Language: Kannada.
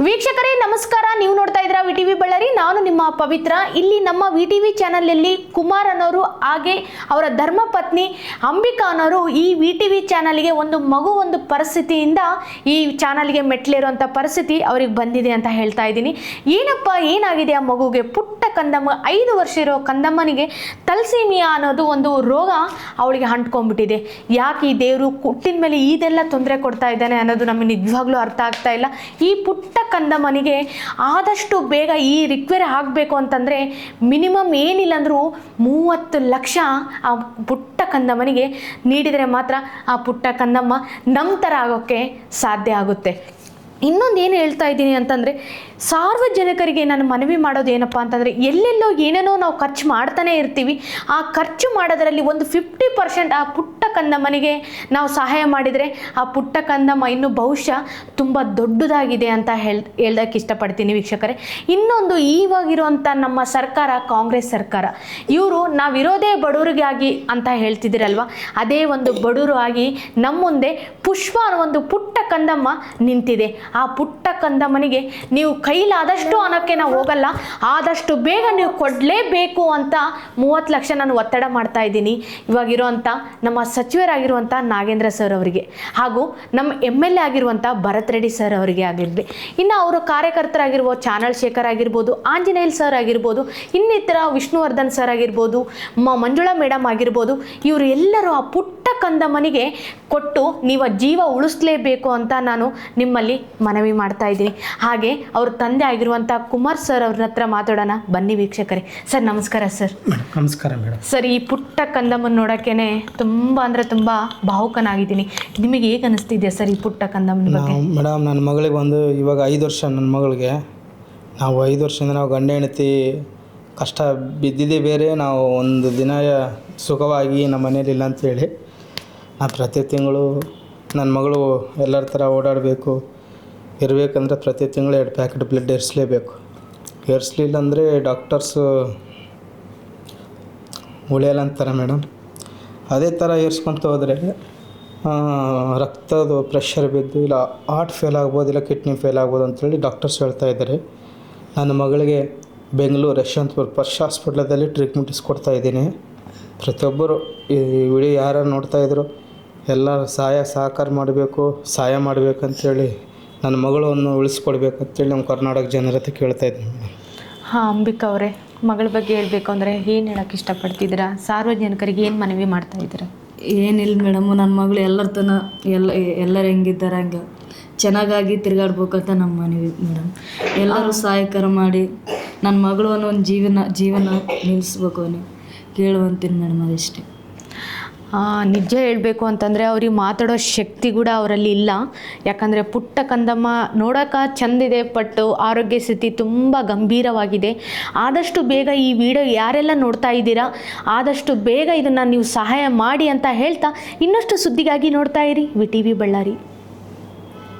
ವೀಕ್ಷಕರೇ ನಮಸ್ಕಾರ, ನೀವು ನೋಡ್ತಾ ಇದ್ದೀರಾ ವಿಟಿವಿ ಬಳ್ಳಾರಿ. ನಾನು ನಿಮ್ಮ ಪವಿತ್ರ. ಇಲ್ಲಿ ನಮ್ಮ ವಿಟಿವಿ ಚಾನಲಲ್ಲಿ ಕುಮಾರ್ ಅನ್ನೋರು ಹಾಗೆ ಅವರ ಧರ್ಮಪತ್ನಿ ಅಂಬಿಕಾ ಅನ್ನೋರು ಈ ವಿಟಿವಿ ಚಾನಲ್ಗೆ ಒಂದು ಪರಿಸ್ಥಿತಿಯಿಂದ ಈ ಚಾನಲ್ಗೆ ಮೆಟ್ಲಿರುವಂಥ ಪರಿಸ್ಥಿತಿ ಅವ್ರಿಗೆ ಬಂದಿದೆ ಅಂತ ಹೇಳ್ತಾ ಇದ್ದೀನಿ. ಏನಾಗಿದೆ ಆ ಮಗುಗೆ? ಪುಟ್ಟ ಕಂದಮ್ಮ, 5 ವರ್ಷ ಇರೋ ಕಂದಮ್ಮನಿಗೆ ತಲ್ಸೀಮಿಯಾ ಅನ್ನೋದು ಒಂದು ರೋಗ ಅವಳಿಗೆ ಅಂಟ್ಕೊಂಡ್ಬಿಟ್ಟಿದೆ. ಯಾಕೆ ಈ ದೇವರು ಹುಟ್ಟಿದ ಮೇಲೆ ಇದೆಲ್ಲ ತೊಂದರೆ ಕೊಡ್ತಾ ಇದ್ದಾನೆ ಅನ್ನೋದು ನಮಗೆ ನಿಜವಾಗ್ಲೂ ಅರ್ಥ ಆಗ್ತಾ ಇಲ್ಲ. ಈ ಪುಟ್ಟ ಕಂದಮ್ಮನಿಗೆ ಆದಷ್ಟು ಬೇಗ ಈ ರಿಕ್ವೈರ್ ಆಗಬೇಕು ಅಂತಂದರೆ ಮಿನಿಮಮ್ ಏನಿಲ್ಲ ಅಂದರೂ 30 ಲಕ್ಷ ಆ ಪುಟ್ಟ ಕಂದಮ್ಮನಿಗೆ ನೀಡಿದರೆ ಮಾತ್ರ ಆ ಪುಟ್ಟ ಕಂದಮ್ಮ ನಮ್ಮ ಥರ ಆಗೋಕ್ಕೆ ಸಾಧ್ಯ ಆಗುತ್ತೆ. ಇನ್ನೊಂದು ಏನು ಹೇಳ್ತಾ ಇದ್ದೀನಿ ಅಂತಂದರೆ, ಸಾರ್ವಜನಿಕರಿಗೆ ನಾನು ಮನವಿ ಮಾಡೋದು ಏನಪ್ಪ ಅಂತಂದರೆ, ಎಲ್ಲೆಲ್ಲೋ ಏನೇನೋ ನಾವು ಖರ್ಚು ಮಾಡ್ತಾನೆ ಇರ್ತೀವಿ. ಆ ಖರ್ಚು ಮಾಡೋದರಲ್ಲಿ ಒಂದು 50% ಆ ಪುಟ್ಟ ಕಂದಮ್ಮನಿಗೆ ನಾವು ಸಹಾಯ ಮಾಡಿದರೆ ಆ ಪುಟ್ಟ ಕಂದಮ್ಮ ಇನ್ನೂ ಬಹುಶಃ ತುಂಬ ದೊಡ್ಡದಾಗಿದೆ ಅಂತ ಹೇಳೋಕ್ಕೆ ಇಷ್ಟಪಡ್ತೀನಿ ವೀಕ್ಷಕರೇ. ಇನ್ನೊಂದು, ಇವಾಗಿರುವಂಥ ನಮ್ಮ ಸರ್ಕಾರ ಕಾಂಗ್ರೆಸ್ ಸರ್ಕಾರ, ಇವರು ನಾವಿರೋದೇ ಬಡವರಿಗಾಗಿ ಅಂತ ಹೇಳ್ತಿದ್ದೀರಲ್ವ, ಅದೇ ಒಂದು ಬಡವರು ಆಗಿ ನಮ್ಮ ಮುಂದೆ ಪುಷ್ಪ ಅನ್ನೋ ಒಂದು ಪುಟ್ಟ ಕಂದಮ್ಮ ನಿಂತಿದೆ. ಆ ಪುಟ್ಟ ಕಂದಮ್ಮನಿಗೆ ನೀವು ಕೈಲಾದಷ್ಟು ಹಣಕ್ಕೆ ನಾವು ಹೋಗಲ್ಲ, ಆದಷ್ಟು ಬೇಗ ನೀವು ಕೊಡಲೇಬೇಕು ಅಂತ 30 ಲಕ್ಷ ನಾನು ಒತ್ತಡ ಮಾಡ್ತಾ ಇದ್ದೀನಿ ಇವಾಗಿರುವಂಥ ನಮ್ಮ ಸಚಿವರಾಗಿರುವಂಥ ನಾಗೇಂದ್ರ ಸರ್ ಅವರಿಗೆ, ಹಾಗೂ ನಮ್ಮ MLA ಆಗಿರುವಂಥ ಭರತ್ ರೆಡ್ಡಿ ಸರ್ ಅವರಿಗೆ ಆಗಿರಲಿ, ಇನ್ನು ಅವರು ಕಾರ್ಯಕರ್ತರಾಗಿರ್ಬೋದು ಚಾನಲ್ ಶೇಖರ್ ಆಗಿರ್ಬೋದು, ಆಂಜನೇಯಲ್ ಸರ್ ಆಗಿರ್ಬೋದು, ಇನ್ನಿತರ ವಿಷ್ಣುವರ್ಧನ್ ಸರ್ ಆಗಿರ್ಬೋದು, ಮಂಜುಳಾ ಮೇಡಮ್ ಆಗಿರ್ಬೋದು, ಇವರು ಎಲ್ಲರೂ ಆ ಪುಟ್ಟ ಕಂದಮ್ಮನಿಗೆ ಕೊಟ್ಟು ನೀವು ಜೀವ ಉಳಿಸ್ಲೇಬೇಕು ಅಂತ ನಾನು ನಿಮ್ಮಲ್ಲಿ ಮನವಿ ಮಾಡ್ತಾ ಇದ್ದೀನಿ. ಹಾಗೆ ಅವ್ರ ತಂದೆ ಆಗಿರುವಂಥ ಕುಮಾರ್ ಸರ್ ಅವ್ರ ಹತ್ರ ಮಾತಾಡೋಣ ಬನ್ನಿ ವೀಕ್ಷಕರೇ. ಸರ್ ನಮಸ್ಕಾರ. ಸರ್ ನಮಸ್ಕಾರ ಮೇಡಮ್. ಸರ್, ಈ ಪುಟ್ಟ ಕಂದಮ್ಮನ ನೋಡೋಕ್ಕೇ ತುಂಬ ಅಂದರೆ ತುಂಬ ಭಾವುಕನಾಗಿದ್ದೀನಿ. ನಿಮಗೆ ಹೇಗೆ ಅನಿಸ್ತಿದೆ ಸರ್ ಈ ಪುಟ್ಟ ಕಂದಮ್ಮನ ಬಗ್ಗೆ? ಮೇಡಮ್, ನನ್ನ ಮಗಳಿಗೆ ಇವಾಗ 5 ವರ್ಷ. ನನ್ನ ಮಗಳಿಗೆ ನಾವು 5 ವರ್ಷದಿಂದ ನಾವು ಗಂಡ ಹೆಂಡತಿ ಕಷ್ಟ ಬಿದ್ದಿದ್ದೇ ಬೇರೆ. ನಾವು ಒಂದು ದಿನ ಸುಖವಾಗಿ ನಮ್ಮ ಮನೇಲಿಲ್ಲ ಅಂತೇಳಿ ನಾನು ಪ್ರತಿ ತಿಂಗಳು ನನ್ನ ಮಗಳು ಎಲ್ಲರ ಥರ ಓಡಾಡಬೇಕು ಇರಬೇಕಂದ್ರೆ ಪ್ರತಿ ತಿಂಗಳು 2 ಪ್ಯಾಕೆಟ್ ಬ್ಲಡ್ ಏರಿಸಲೇಬೇಕು. ಏರಿಸಲಿಲ್ಲ ಅಂದರೆ ಡಾಕ್ಟರ್ಸು ಉಳಿಯಲ್ಲ ಅಂತಾರೆ ಮೇಡಮ್. ಅದೇ ಥರ ಏರಿಸ್ಕೊತ ಹೋದರೆ ರಕ್ತದ ಪ್ರೆಷರ್ ಬಿದ್ದು ಇಲ್ಲ ಹಾರ್ಟ್ ಫೇಲ್ ಆಗ್ಬೋದು, ಇಲ್ಲ ಕಿಡ್ನಿ ಫೇಲ್ ಆಗ್ಬೋದು ಅಂತೇಳಿ ಡಾಕ್ಟರ್ಸ್ ಹೇಳ್ತಾ ಇದ್ದಾರೆ. ನನ್ನ ಮಗಳಿಗೆ ಬೆಂಗಳೂರು ಯಶವಂತಪುರ ಫಸ್ಟ್ ಹಾಸ್ಪಿಟ್ಲದಲ್ಲಿ ಟ್ರೀಟ್ಮೆಂಟ್ ಇಸ್ಕೊಡ್ತಾ ಇದ್ದೀನಿ. ಪ್ರತಿಯೊಬ್ಬರು ಈ ವಿಡಿಯೋ ಯಾರು ನೋಡ್ತಾಯಿದ್ರು ಎಲ್ಲರೂ ಸಹಕಾರ ಮಾಡಬೇಕು, ಸಹಾಯ ಮಾಡಬೇಕಂತೇಳಿ ನನ್ನ ಮಗಳನ್ನು ಉಳಿಸ್ಕೊಡ್ಬೇಕಂತೇಳಿ ನಮ್ಮ ಕರ್ನಾಟಕ ಜನರ ಹತ್ರ ಕೇಳ್ತಾ ಇದ್ದೀನಿ. ಹಾಂ, ಅಂಬಿಕಾ ಅವರೇ, ಮಗಳ ಬಗ್ಗೆ ಹೇಳಬೇಕು ಅಂದರೆ ಏನು ಹೇಳೋಕ್ಕೆ ಇಷ್ಟಪಡ್ತಿದ್ದೀರಾ? ಸಾರ್ವಜನಿಕರಿಗೆ ಏನು ಮನವಿ ಮಾಡ್ತಾ ಇದ್ದೀರಾ? ಏನಿಲ್ಲ ಮೇಡಮು, ನನ್ನ ಮಗಳು ಎಲ್ಲರೂ ಹೆಂಗಿದ್ದಾರೆ ಹಂಗೆ ಚೆನ್ನಾಗಾಗಿ ತಿರುಗಾಡ್ಬೇಕಂತ ನಮ್ಮ ಮನವಿ ಮೇಡಮ್. ಎಲ್ಲರೂ ಸಹಾಯಕರ ಮಾಡಿ ನನ್ನ ಮಗಳು ಅನ್ನೋ ಒಂದು ಜೀವನ ನಿಲ್ಲಿಸ್ಬೇಕು ಅನ್ನೋ ಕೇಳುವಂತೀನಿ ಮೇಡಮ್. ಅದಷ್ಟೇ. ನಿಜ ಹೇಳಬೇಕು ಅಂತಂದರೆ ಅವ್ರಿಗೆ ಮಾತಾಡೋ ಶಕ್ತಿ ಕೂಡ ಅವರಲ್ಲಿ ಇಲ್ಲ. ಯಾಕಂದರೆ ಪುಟ್ಟ ಕಂದಮ್ಮ ನೋಡೋಕೆ ಚೆಂದಿದೆ, ಬಟ್ ಆರೋಗ್ಯ ಸ್ಥಿತಿ ತುಂಬ ಗಂಭೀರವಾಗಿದೆ. ಆದಷ್ಟು ಬೇಗ ಈ ವಿಡಿಯೋ ಯಾರೆಲ್ಲ ನೋಡ್ತಾ ಇದ್ದೀರಾ, ಆದಷ್ಟು ಬೇಗ ಇದನ್ನು ನೀವು ಸಹಾಯ ಮಾಡಿ ಅಂತ ಹೇಳ್ತಾ, ಇನ್ನಷ್ಟು ಸುದ್ದಿಗಾಗಿ ನೋಡ್ತಾ ಇರಿ ವಿಟಿವಿ ಬಳ್ಳಾರಿ.